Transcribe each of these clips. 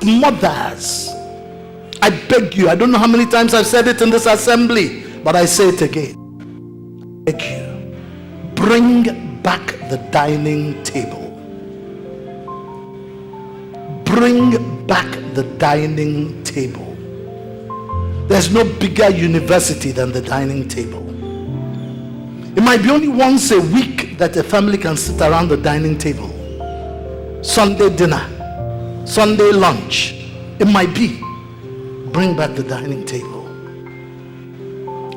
mothers, I beg you, I don't know how many times I've said it in this assembly, but I say it again. I beg you, bring back the dining table. Bring back the dining table. There's no bigger university than the dining table. It might be only once a week that a family can sit around the dining table. Sunday dinner, Sunday lunch. It might be. Bring back the dining table.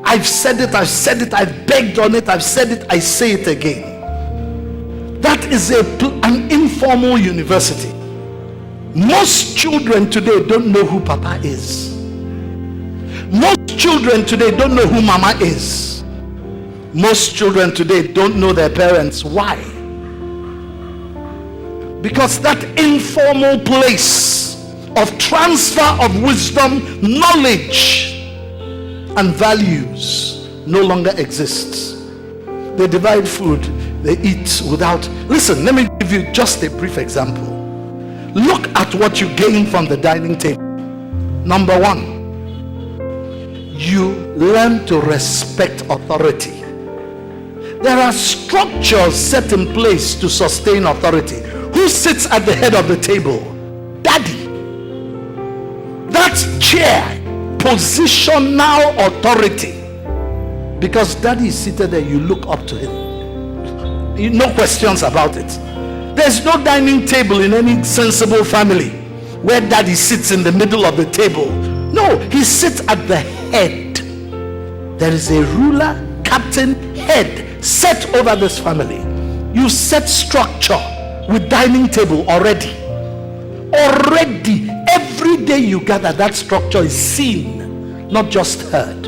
I've said it, I've begged on it, I've said it, I say it again. That is an informal university. Most children today don't know who Papa is. Most children today don't know who Mama is. Most children today don't know their parents. Why? Because that informal place of transfer of wisdom, knowledge, and values no longer exists. They divide food, they eat without. Listen, let me give you just a brief example. Look at what you gain from the dining table. Number one, you learn to respect authority. There are structures set in place to sustain authority. Who sits at the head of the table? Daddy. That chair, positional authority. Because daddy is seated there, you look up to him. No questions about it. There's no dining table in any sensible family where daddy sits in the middle of the table. No, he sits at the head. There is a ruler, captain, head set over this family. You set structure with dining table already. Every day you gather, that structure is seen, not just heard.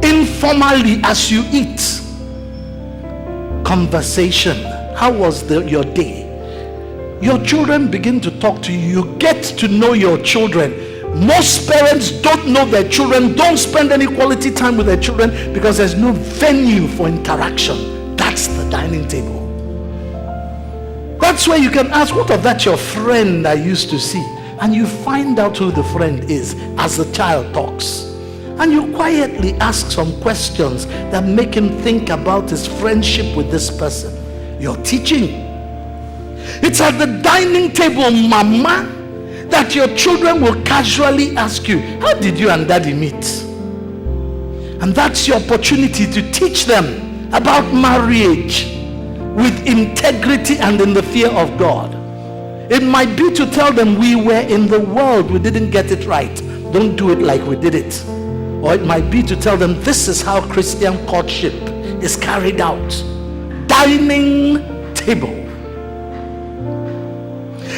Informally, as you eat, conversation. How was your day? Your children begin to talk to you. You get to know your children. Most parents don't know their children, don't spend any quality time with their children because there's no venue for interaction. That's the dining table. That's where you can ask, what of that your friend I used to see? And you find out who the friend is as the child talks. And you quietly ask some questions that make him think about his friendship with this person. You're teaching. It's at the dining table, mama, that your children will casually ask you, how did you and daddy meet? And that's your opportunity to teach them about marriage with integrity and in the fear of God. It might be to tell them we were in the world, we didn't get it right. Don't do it like we did it. Or it might be to tell them this is how Christian courtship is carried out. Dining table.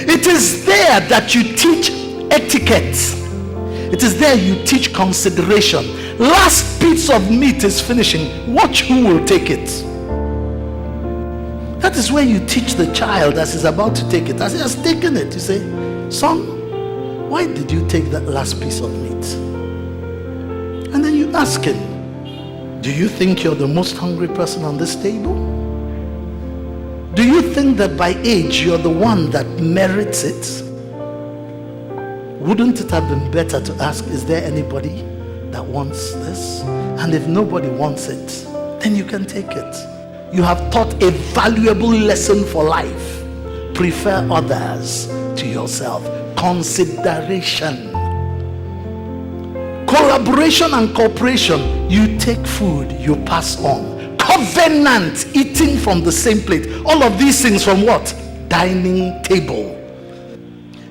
It is there that you teach etiquette. It is there you teach consideration. Last piece of meat is finishing. Watch who will take it. That is where you teach the child as he's about to take it. As he has taken it, you say, son, why did you take that last piece of meat? And then you ask him, do you think you're the most hungry person on this table? Do you think that by age you're the one that merits it? Wouldn't it have been better to ask, is there anybody that wants this? And if nobody wants it, then you can take it. You have taught a valuable lesson for life. Prefer others to yourself. Consideration. Collaboration and cooperation. You take food, you pass on. Covenant, eating from the same plate. All of these things from what? Dining table.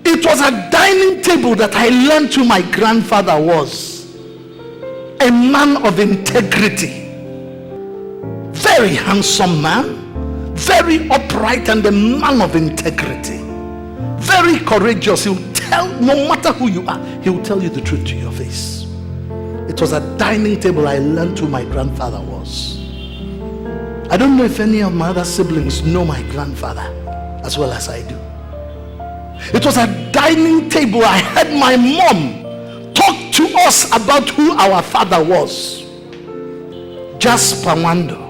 It was a dining table that I learned who my grandfather was. A man of integrity. Very handsome man. Very upright and a man of integrity. Very courageous. He will tell, no matter who you are, he will tell you the truth to your face. It was a dining table I learned who my grandfather was. I don't know if any of my other siblings know my grandfather as well as I do. It was a dining table I heard my mom talk to us about who our father was. Jasper Wando,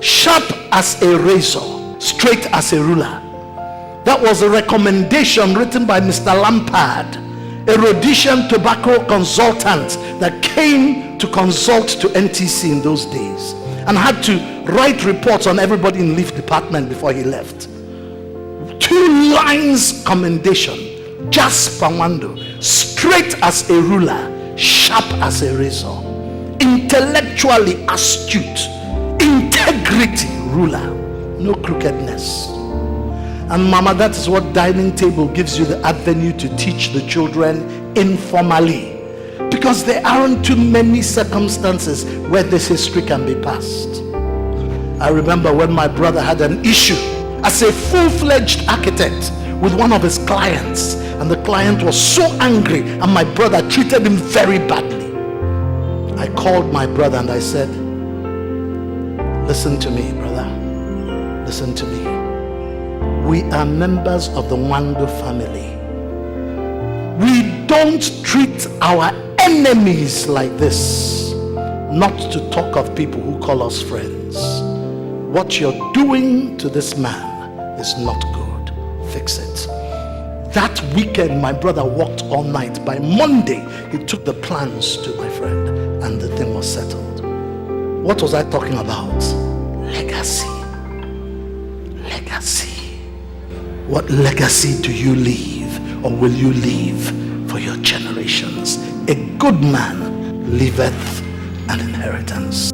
sharp as a razor, straight as a ruler. That was a recommendation written by Mr. Lampard, a Rhodesian tobacco consultant that came to consult to NTC in those days and had to write reports on everybody in leaf department before he left. 2 lines commendation, Jasper Wando, straight as a ruler, sharp as a razor, intellectually astute, integrity ruler, no crookedness. And mama, that is what dining table gives you the avenue to teach the children informally, because there aren't too many circumstances where this history can be passed. I remember when my brother had an issue as a full-fledged architect with one of his clients, and the client was so angry and my brother treated him very badly. I called my brother and I said, listen to me, brother, listen to me. We are members of the Wando family. We don't treat our enemies like this, not to talk of people who call us friends. What you're doing to this man is not good. Fix it. That weekend, my brother worked all night. By Monday, he took the plans to my friend and the thing was settled. What was I talking about? Legacy. Legacy. What legacy do you leave, or will you leave for your generations? A good man leaveth an inheritance.